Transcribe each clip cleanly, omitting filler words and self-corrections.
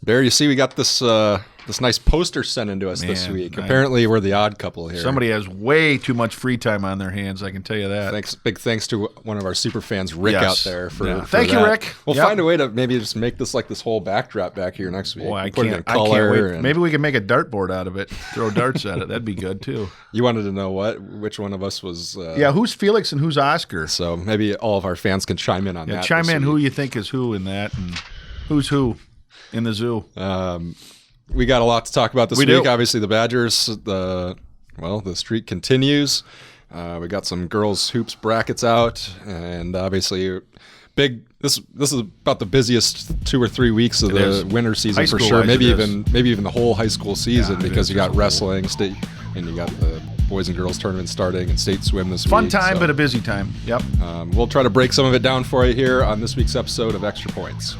Barry, you see, we got this this nice poster sent into us this week. Apparently, we're the odd couple here. Somebody has way too much free time on their hands, I can tell you that. Big thanks to one of our super fans, Rick, out there for Thank you, Rick. We'll find a way to maybe just make this like this whole backdrop back here next week. Boy, I Put it in can't color. wait. Maybe we can make a dartboard out of it. Throw darts at it. That'd be good too. You wanted to know which one of us was? Who's Felix and who's Oscar? So maybe all of our fans can chime in on that. Chime in who you think is who in that, and who's who in the zoo. We got a lot to talk about this week. Obviously, the Badgers, the streak continues. We got some girls hoops brackets out, and obviously, This is about the busiest 2 or 3 weeks of the winter season for sure. Maybe even the whole high school season because you got wrestling, state, and you got the boys and girls tournament starting and state swim this week. Fun time, but a busy time. Yep. We'll try to break some of it down for you here on this week's episode of Extra Points.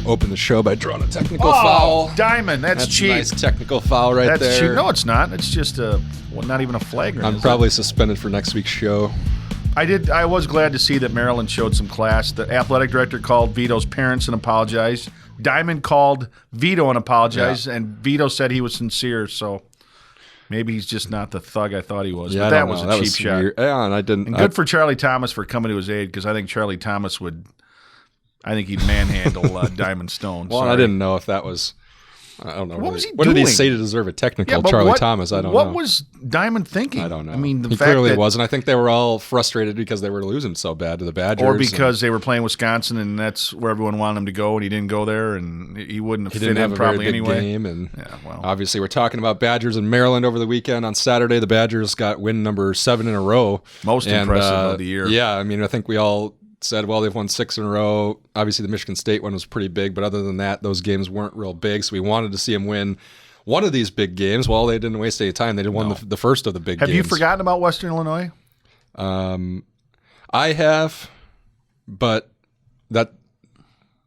Open the show by drawing a technical foul. Diamond, that's cheap. A nice technical foul right there. That's cheap. No, it's not. It's just not even a flagrant. I'm probably suspended for next week's show. I was glad to see that Maryland showed some class. The athletic director called Vito's parents and apologized. Diamond called Vito and apologized, and Vito said he was sincere. So maybe he's just not the thug I thought he was. Yeah, but that was a cheap shot. Weird. Yeah, and I didn't. And good for Charlie Thomas for coming to his aid, because I think Charlie Thomas would. I think he'd manhandle Diamond Stone. Well, I didn't know if that was. I don't know. What was he What doing? did he say to deserve a technical, Charlie Thomas? I don't know. What was Diamond thinking? I don't know. I mean, he clearly wasn't. I think they were all frustrated because they were losing so bad to the Badgers. Or because they were playing Wisconsin, and that's where everyone wanted him to go, and he didn't go there, and he wouldn't have fit in probably anyway. Game, and obviously we're talking about Badgers in Maryland over the weekend. On Saturday, the Badgers got win number 7 in a row. Most impressive of the year. Yeah, I mean, I think we all said, well, they've won 6 in a row. Obviously, the Michigan State one was pretty big, but other than that, those games weren't real big, so we wanted to see them win one of these big games. Well, they didn't waste any time. They didn't win the first of the big games. Have you forgotten about Western Illinois? I have, but that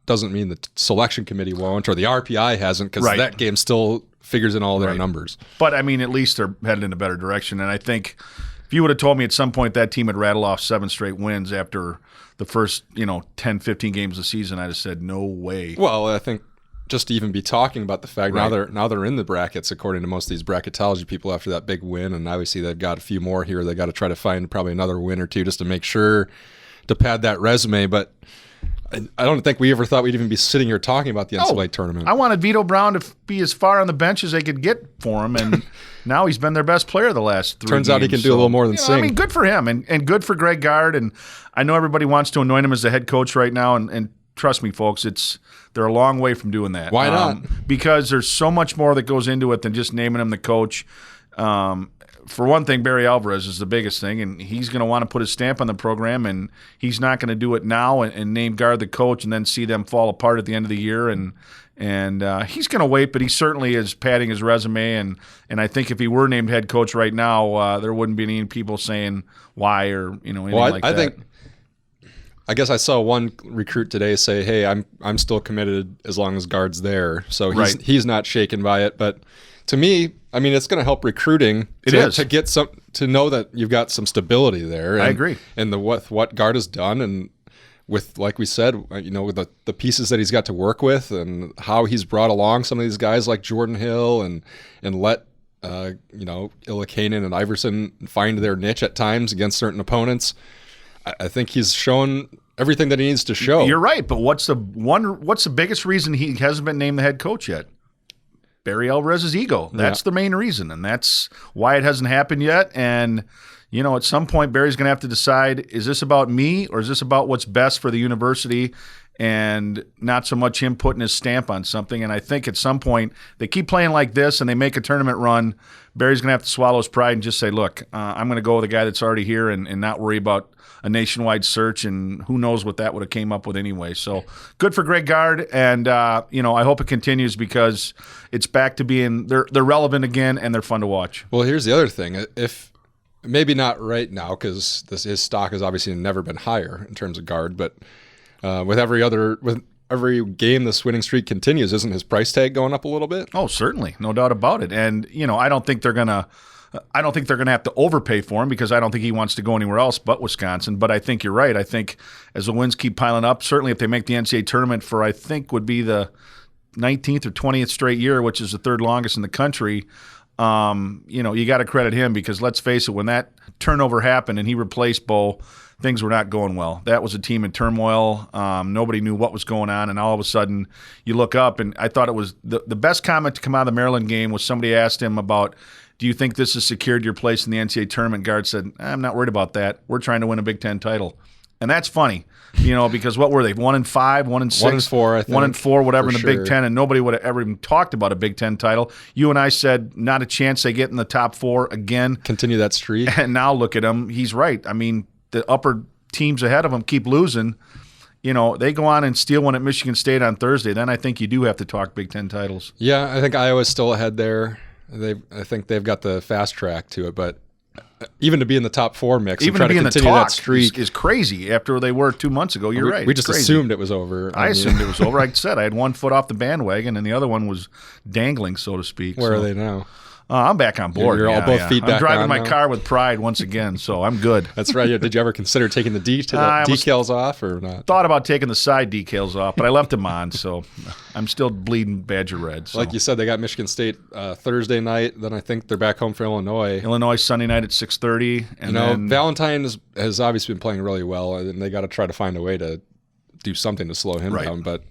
doesn't mean the selection committee won't, or the RPI hasn't, because that game still figures in all their numbers. But, I mean, at least they're headed in a better direction, and I think if you would have told me at some point that team would rattle off 7 straight wins after the first 10, 15 games of the season, I'd have said, no way. Well, I think just to even be talking about the fact now they're in the brackets according to most of these bracketology people after that big win, and obviously they've got a few more here. They got to try to find probably another win or two just to make sure to pad that resume. But I don't think we ever thought we'd even be sitting here talking about the NCAA tournament. I wanted Vito Brown to be as far on the bench as they could get for him, and now he's been their best player the last 3 Turns games. out he can do a little more than sing. I mean, good for him, and good for Greg Gard. And I know everybody wants to anoint him as the head coach right now, and trust me, folks, they're a long way from doing that. Why not? Because there's so much more that goes into it than just naming him the coach. For one thing, Barry Alvarez is the biggest thing, and he's going to want to put his stamp on the program, and he's not going to do it now and name Gard the coach and then see them fall apart at the end of the year. And he's going to wait, but he certainly is padding his resume. And I think if he were named head coach right now, there wouldn't be any people saying why or anything like that. I guess I saw one recruit today say, "Hey, I'm still committed as long as Gard's there." So he's not shaken by it, but. To me, I mean, it's going to help recruiting to get to know that you've got some stability there. And, I agree. And what Gard has done, and with, like we said, with the pieces that he's got to work with, and how he's brought along some of these guys like Jordan Hill and let Illikainen and Iverson find their niche at times against certain opponents. I think he's shown everything that he needs to show. You're right, but what's the biggest reason he hasn't been named the head coach yet? Barry Alvarez's ego. That's the main reason, and that's why it hasn't happened yet. And, at some point, Barry's going to have to decide, is this about me or is this about what's best for the university, and not so much him putting his stamp on something. And I think at some point, they keep playing like this and they make a tournament run, Barry's going to have to swallow his pride and just say, look, I'm going to go with a guy that's already here and not worry about a nationwide search, and who knows what that would have came up with anyway. So good for Greg Gard, and I hope it continues, because it's back to being they're relevant again and they're fun to watch. Well, here's the other thing: if maybe not right now, because his stock has obviously never been higher in terms of Gard, but with every game this winning streak continues, isn't his price tag going up a little bit? Oh, certainly, no doubt about it. And I don't think they're gonna. I don't think they're going to have to overpay for him because I don't think he wants to go anywhere else but Wisconsin. But I think you're right. I think as the wins keep piling up, certainly if they make the NCAA tournament for I think would be the 19th or 20th straight year, which is the third longest in the country, you got to credit him because let's face it, when that turnover happened and he replaced Bo, things were not going well. That was a team in turmoil. Nobody knew what was going on, and all of a sudden you look up, and I thought it was the best comment to come out of the Maryland game was somebody asked him about, do you think this has secured your place in the NCAA tournament? Gard said, I'm not worried about that. We're trying to win a Big Ten title. And that's funny, because what were they, 1-5, 1-6? 1-4, I think. 1-4, whatever, in the sure. Big Ten, and nobody would have ever even talked about a Big Ten title. You and I said, not a chance they get in the top 4 again. Continue that streak. And now look at him. He's right. I mean, the upper teams ahead of them keep losing. They go on and steal one at Michigan State on Thursday. Then I think you do have to talk Big Ten titles. Yeah, I think Iowa's still ahead there. I think they've got the fast track to it, but even to be in the top 4 mix, even and try to be to in the continue talk that streak is crazy after they were 2 months ago. You're right. We just crazy. assumed it was over. I assumed it was over. Like I said, I had one foot off the bandwagon, and the other one was dangling, so to speak. Where are they now? I'm back on board. You're all both feet back I'm driving on my now? car with pride once again, so I'm good. That's right. Did you ever consider taking the decals off or not? Thought about taking the side decals off, but I left them on, so I'm still bleeding Badger red. So. Like you said, they got Michigan State Thursday night. Then I think they're back home for Illinois. Illinois Sunday night at 6:30. And then Valentine has obviously been playing really well, and they got to try to find a way to do something to slow him down. But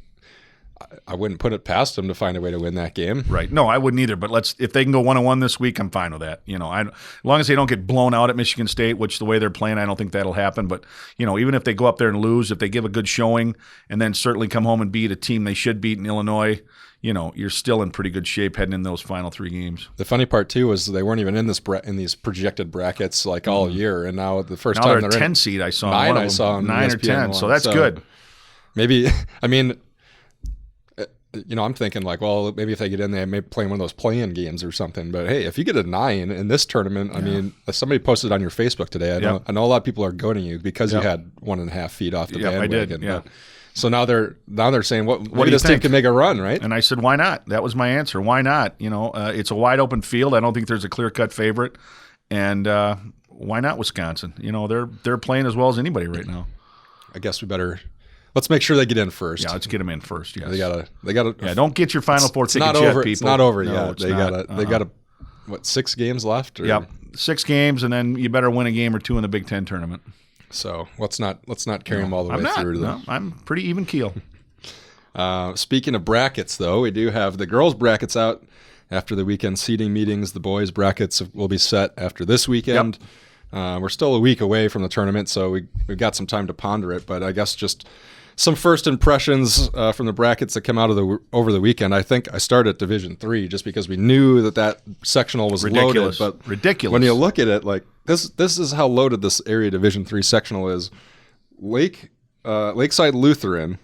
I wouldn't put it past them to find a way to win that game. Right. No, I wouldn't either. But if they can go 1-1 this week, I'm fine with that. As long as they don't get blown out at Michigan State, which the way they're playing, I don't think that'll happen. But even if they go up there and lose, if they give a good showing, and then certainly come home and beat a team they should beat in Illinois, you're still in pretty good shape heading in those final 3 games. The funny part too is they weren't even in these projected brackets like all year, and now the first now time they're they're 10 seed. I saw 9. one of I them, saw 9 or 10. So that's good. Maybe I'm thinking like, well, maybe if they get in, they may play one of those play-in games or something. But hey, if you get a 9 in this tournament, I mean, somebody posted on your Facebook today. I know a lot of people are goading you because you had 1.5 feet off the bandwagon. I did. Yeah. So now they're saying, what do you this team think? can make a run, right? And I said, why not? That was my answer. Why not? It's a wide open field. I don't think there's a clear-cut favorite. And why not Wisconsin? They're playing as well as anybody right now. I guess let's make sure they get in first. Yeah, let's get them in first. Yes. They gotta. Yeah, don't get your Final Four tickets yet, people. It's not over No, yet. They got 6 games left? Or? Yep, 6 games, and then you better win a game or 2 in the Big Ten tournament. So let's not carry them all the way through. No, I'm pretty even keel. Speaking of brackets, though, we do have the girls' brackets out after the weekend seeding meetings. The boys' brackets will be set after this weekend. Yep. We're still a week away from the tournament, so we've got some time to ponder it. But I guess just some first impressions from the brackets that come out over the weekend. I think I started at Division III just because we knew that sectional was ridiculous. loaded. But ridiculous. When you look at it, like this is how loaded this area Division III sectional is. Lakeside Lutheran,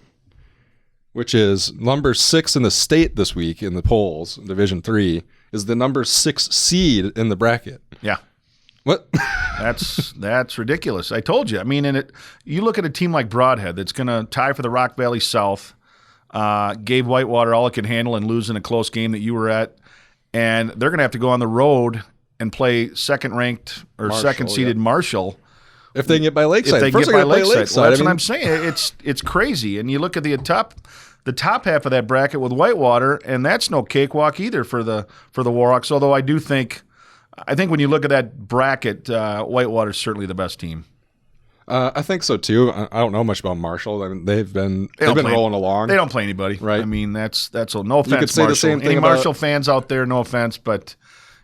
which is number 6 in the state this week in the polls, Division III, is the number 6 seed in the bracket. Yeah. What? That's ridiculous. I told you. I mean, you look at a team like Broadhead that's going to tie for the Rock Valley South, gave Whitewater all it could handle and lose in a close game that you were at, and they're going to have to go on the road and play second-ranked or second-seeded Marshall. If they can get by Lakeside. If they First get by Lakeside. Well, that's what I'm saying. It's crazy. And you look at the top half of that bracket with Whitewater, and that's no cakewalk either for the Warhawks, although I think when you look at that bracket, Whitewater's certainly the best team. I think so too. I don't know much about Marshall. I mean, they've been rolling along. They don't play anybody, right? I mean, that's all. No offense, you could say Marshall. the same thing Any about Marshall fans out there? No offense, but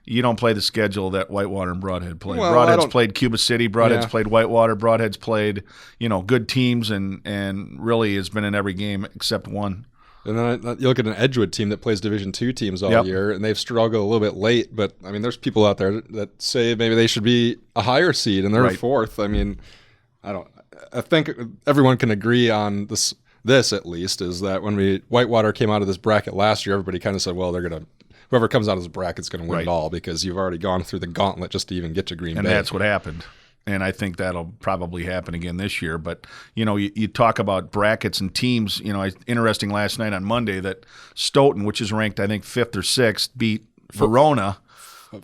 you don't play the schedule that Whitewater and Broadhead play. Well, Broadhead's played Cuba City. Broadhead's played Whitewater. Broadhead's played good teams and really has been in every game except one. And then you look at an Edgewood team that plays Division II teams all year, and they've struggled a little bit late. But I mean, there's people out there that say maybe they should be a higher seed, and they're 4th. I mean, I think everyone can agree on this at least is that when Whitewater came out of this bracket last year, everybody kind of said, well, whoever comes out of this bracket's going to win it all because you've already gone through the gauntlet just to even get to Green Bay. And that's what happened. And I think that'll probably happen again this year. But, you talk about brackets and teams. Interesting last night on Monday that Stoughton, which is ranked, I think, 5th or 6th, beat Verona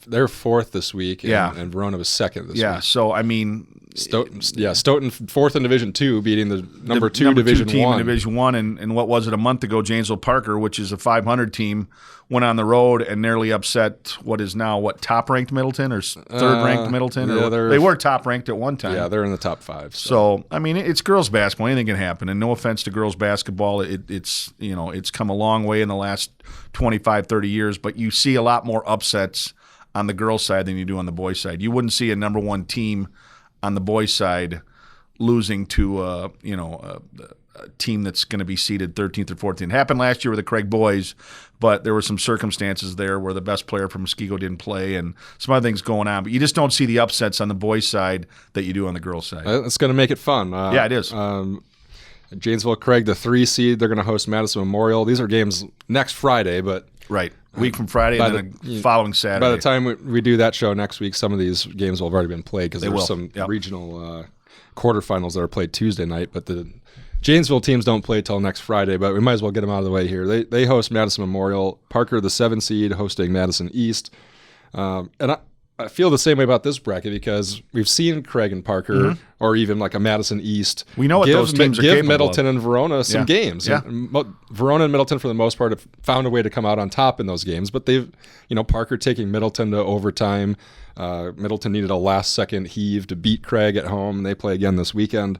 they're fourth this week, Yeah. and Verona was second this Yeah, week. so I mean, Stoughton fourth in Division 2, beating the number two number Division two team 1. in Division 1, and what was it, a month ago, Janesville Parker, which is a 500 team, went on the road and nearly upset what is now, top-ranked Middleton or third-ranked Middleton? Yeah, they were top-ranked at one time. Yeah, they're in the top 5. So, I mean, it's girls basketball. Anything can happen. And no offense to girls basketball, it's come a long way in the last 25, 30 years, but you see a lot more upsets on the girls' side than you do on the boys' side. You wouldn't see a number one team on the boys' side losing to a team that's going to be seeded 13th or 14th. It happened last year with the Craig boys, but there were some circumstances there where the best player from Muskego didn't play and some other things going on. But you just don't see the upsets on the boys' side that you do on the girls' side. It's going to make it fun. Yeah, it is. Janesville Craig, the 3 seed, they're going to host Madison Memorial. These are games next Friday, but right. Week from Friday and then the following Saturday. By the time we do that show next week, some of these games will have already been played because there's some regional quarterfinals that are played Tuesday night. But the Janesville teams don't play till next Friday, but we might as well get them out of the way here. They host Madison Memorial. Parker, the 7 seed, hosting Madison East. And I feel the same way about this bracket because we've seen Craig and Parker or even like a Madison East. We know what those teams are capable give Middleton of. and Verona some games. Yeah. And Verona and Middleton, for the most part, have found a way to come out on top in those games. But they've, Parker taking Middleton to overtime. Middleton needed a last-second heave to beat Craig at home, and they play again this weekend.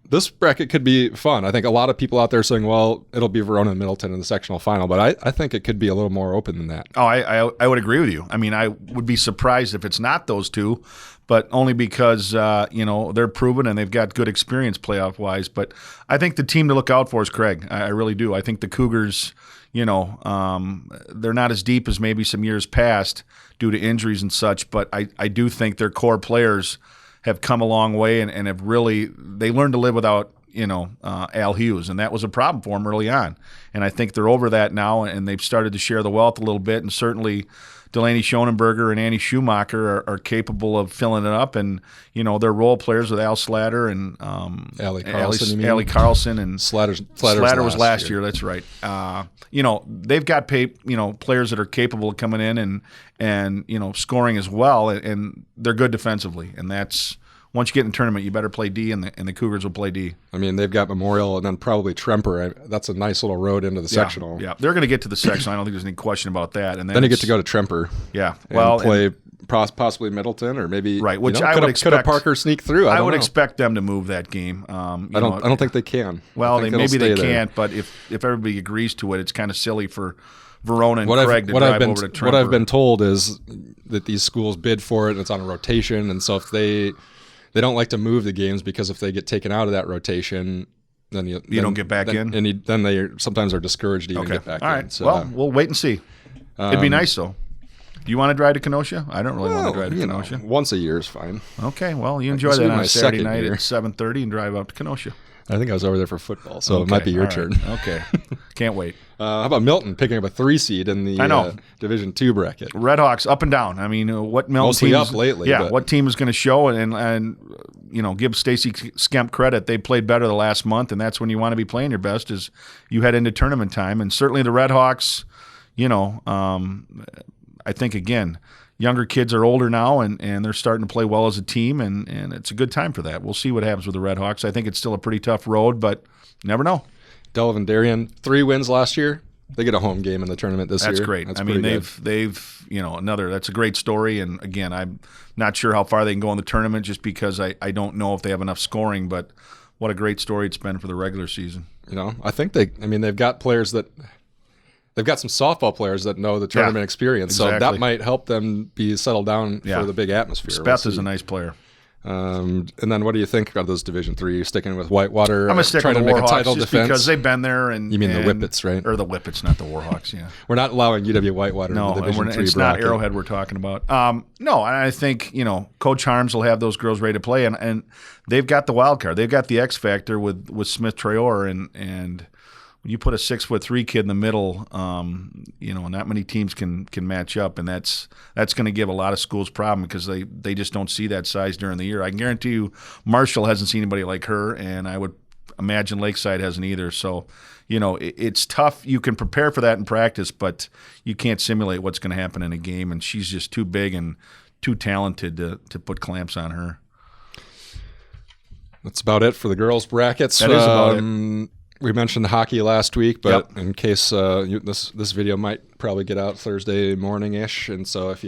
This bracket could be fun. I think a lot of people out there saying, well, it'll be Verona and Middleton in the sectional final, but I think it could be a little more open than that. Oh, I would agree with you. I mean, I would be surprised if it's not those two, but only because, they're proven and they've got good experience playoff-wise. But I think the team to look out for is Craig. I really do. I think the Cougars, they're not as deep as maybe some years past due to injuries and such, but I do think their core players have come a long way and have really – they learned to live without, Al Hughes, and that was a problem for them early on. And I think they're over that now, and they've started to share the wealth a little bit, and certainly Delaney Schonenberger and Annie Schumacher are capable of filling it up, and, they're role players with Al Slatter and Allie Carlson, Allie Carlson and Slatter was last year. That's right. They've got players that are capable of coming in and scoring as well, and they're good defensively. And that's once you get in the tournament, you better play D, and the Cougars will play D. I mean, they've got Memorial and then probably Tremper. That's a nice little road into the sectional. Yeah, they're going to get to the sectional. I don't think there's any question about that. And then you get to go to Tremper. Yeah, and play possibly Middleton or maybe right. Which I would expect. Could a Parker sneak through? I would expect them to move that game. I don't think they can. Well, maybe they can't, but if everybody agrees to it, it's kind of silly for Verona and Craig to drive over to Tremper. What I've been told is that these schools bid for it and it's on a rotation, and so if they don't like to move the games because if they get taken out of that rotation, then you don't get back in, and then they sometimes are discouraged to even get back in. All right. So, well, we'll wait and see. It'd be nice though. Do you want to drive to Kenosha? I don't really want to drive to Kenosha. Once a year is fine. Okay, well, you enjoy that on a Saturday night at 7:30 and drive up to Kenosha. I think I was over there for football, so it might be your turn. Okay, can't wait. How about Milton picking up a 3 seed in the Division 2 bracket? Redhawks up and down. I mean, what Milton mostly up lately. Yeah, what team is going to show and give Stacy Skemp credit. They played better the last month, and that's when you want to be playing your best as you head into tournament time. And certainly the Redhawks, I think again, younger kids are older now, and they're starting to play well as a team, and it's a good time for that. We'll see what happens with the Redhawks. I think it's still a pretty tough road, but you never know. Delavan Darien, 3 wins last year. They get a home game in the tournament this year. That's great. That's they've that's a great story. And again, I'm not sure how far they can go in the tournament just because I don't know if they have enough scoring, but what a great story it's been for the regular season. I think they've got players that they've got some softball players that know the tournament experience. Exactly. So that might help them be settled down for the big atmosphere. Speth is a nice player. And then what do you think about those Division 3? You're sticking with Whitewater? I'm going to stick with the make a Warhawks title just defense? because they've been there. And you mean the Whippets, right? Or the Whippets, not the Warhawks, yeah. We're not allowing UW Whitewater in the Division 3 it's bracket. not Arrowhead we're talking about. No, I think, Coach Harms will have those girls ready to play, and they've got the wild card. They've got the X factor with Smith Traore, and when you put a 6'3" kid in the middle, not many teams can match up, and that's going to give a lot of schools problem because they just don't see that size during the year. I can guarantee you, Marshall hasn't seen anybody like her, and I would imagine Lakeside hasn't either. So, it's tough. You can prepare for that in practice, but you can't simulate what's going to happen in a game, and she's just too big and too talented to put clamps on her. That's about it for the girls' brackets. That is about it. We mentioned hockey last week, but in case this video might probably get out Thursday morning-ish, and so if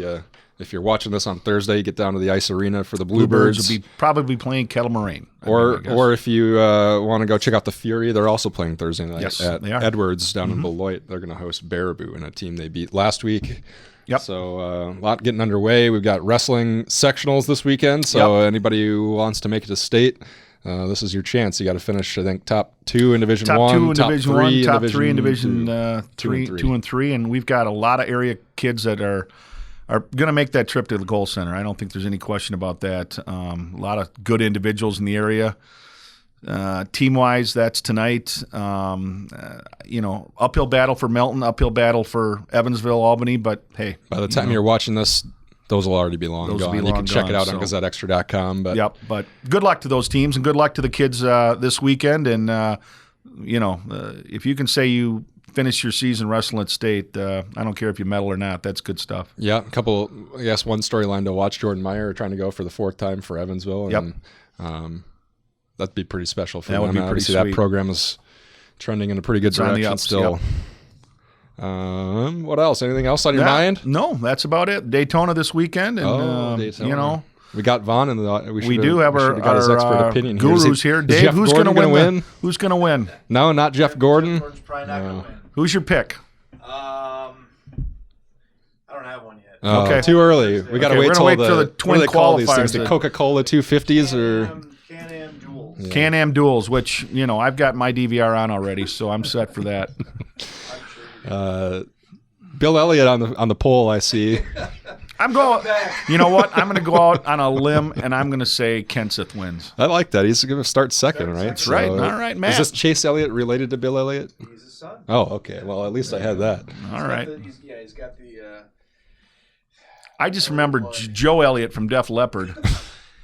you're watching this on Thursday, you get down to the ice arena for the Bluebirds. Will be probably playing Kettle Moraine. Or if you want to go check out the Fury, they're also playing Thursday night at Edwards down in Beloit. They're going to host Baraboo in a team they beat last week. Yep. So a lot getting underway. We've got wrestling sectionals this weekend, so anybody who wants to make it to state, this is your chance. You got to finish, I think, top 2 in Division 1, top 3 in Division 2 and 3, and we've got a lot of area kids that are going to make that trip to the Goal Center. I don't think there's any question about that. A lot of good individuals in the area. Team-wise, that's tonight. Uphill battle for Melton, uphill battle for Evansville, Albany, but hey. By the time you're watching this, those will already be long gone. You can check it out on GazetteXtra.com. But good luck to those teams, and good luck to the kids this weekend. And, if you can say you finish your season wrestling at state, I don't care if you medal or not. That's good stuff. Yeah, one storyline to watch. Jordan Meyer trying to go for the 4th time for Evansville. And, that'd be pretty special for them. That would be pretty sweet. That program is trending in a pretty good direction still. What else? Anything else on your mind? No, that's about it. Daytona this weekend. And, Daytona. We got Vaughn in the. We do have our expert opinion gurus here. Dave, who's going to win? Who's going to win? No, not Jeff Gordon. Gordon's probably not going to win. Who's your pick? I don't have one yet. Oh, okay, too early. We got to wait till the twin qualifiers. The Coca-Cola 250s or Can-Am Duels. Yeah. Can-Am Duels, which I've got my DVR on already, so I'm set for that. Bill Elliott on the poll, I see. I'm going. You know what? I'm going to go out on a limb, and I'm going to say Kenseth wins. I like that. He's going to start second, right? That's right. All right, Matt. Is this Chase Elliott related to Bill Elliott? He's his son. Oh, okay. Well, at least I had that. All right. He's got the. I just remembered Joe Elliott from Def Leppard.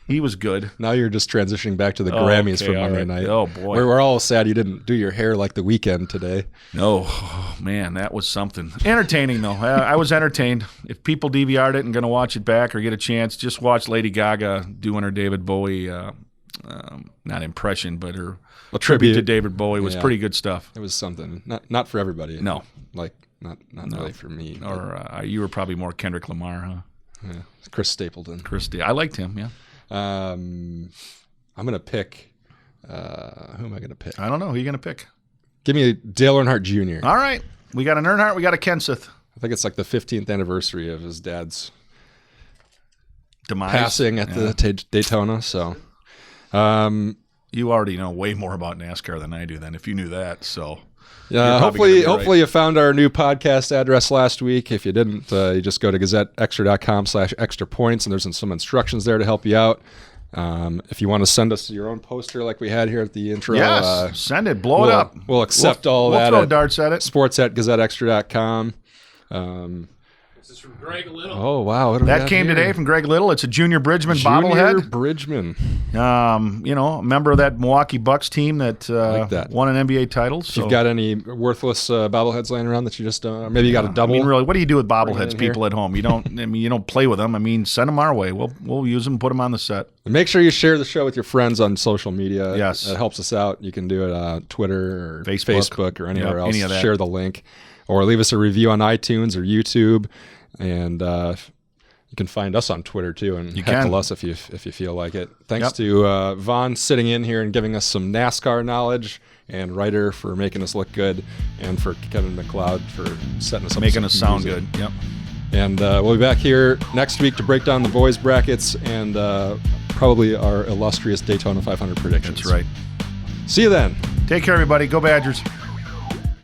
He was good. Now you're just transitioning back to the Grammys from Monday night. Oh, boy. We're all sad you didn't do your hair like The Weeknd today. No. Oh, man, that was something. Entertaining, though. I was entertained. If people DVR'd it and going to watch it back or get a chance, just watch Lady Gaga doing her David Bowie, not impression, but her tribute to David Bowie was pretty good stuff. It was something. Not for everybody. No. Not really for me. Or you were probably more Kendrick Lamar, huh? Yeah. Chris Stapleton. I liked him, yeah. I'm going to pick who am I going to pick? I don't know. Who are you going to pick? Give me Dale Earnhart Jr. All right. We got an Earnhardt. We got a Kenseth. I think it's like the 15th anniversary of his dad's demise passing at the Daytona. So you already know way more about NASCAR than I do then, if you knew that. So hopefully you found our new podcast address last week. If you didn't, you just go to GazetteXtra.com/Xtra Points, and there's some instructions there to help you out. If you want to send us your own poster like we had here at the intro, yes, send it, blow it up. We'll accept all that. We'll throw darts at it. sports@GazetteXtra.com. This is from Greg Little. Oh, wow. That came today from Greg Little. It's a Junior Bridgman bobblehead. Junior Bridgman. A member of that Milwaukee Bucks team that, won an NBA title. So. If you've got any worthless bobbleheads laying around that you just maybe you got a double. I mean, really, what do you do with bobbleheads, people at home? You don't. you don't play with them. I mean, send them our way. We'll use them, put them on the set. And make sure you share the show with your friends on social media. Yes, that helps us out. You can do it on Twitter or Facebook or anywhere else. Any of that. Share the link, or leave us a review on iTunes or YouTube. And you can find us on Twitter too, and heckle us if you feel like it. Thanks to Vaughn sitting in here and giving us some NASCAR knowledge, and Ryder for making us look good, and for Kevin McLeod for setting us up, making us sound good. Yep. And we'll be back here next week to break down the boys brackets and probably our illustrious Daytona 500 predictions. That's right. See you then. Take care, everybody. Go Badgers.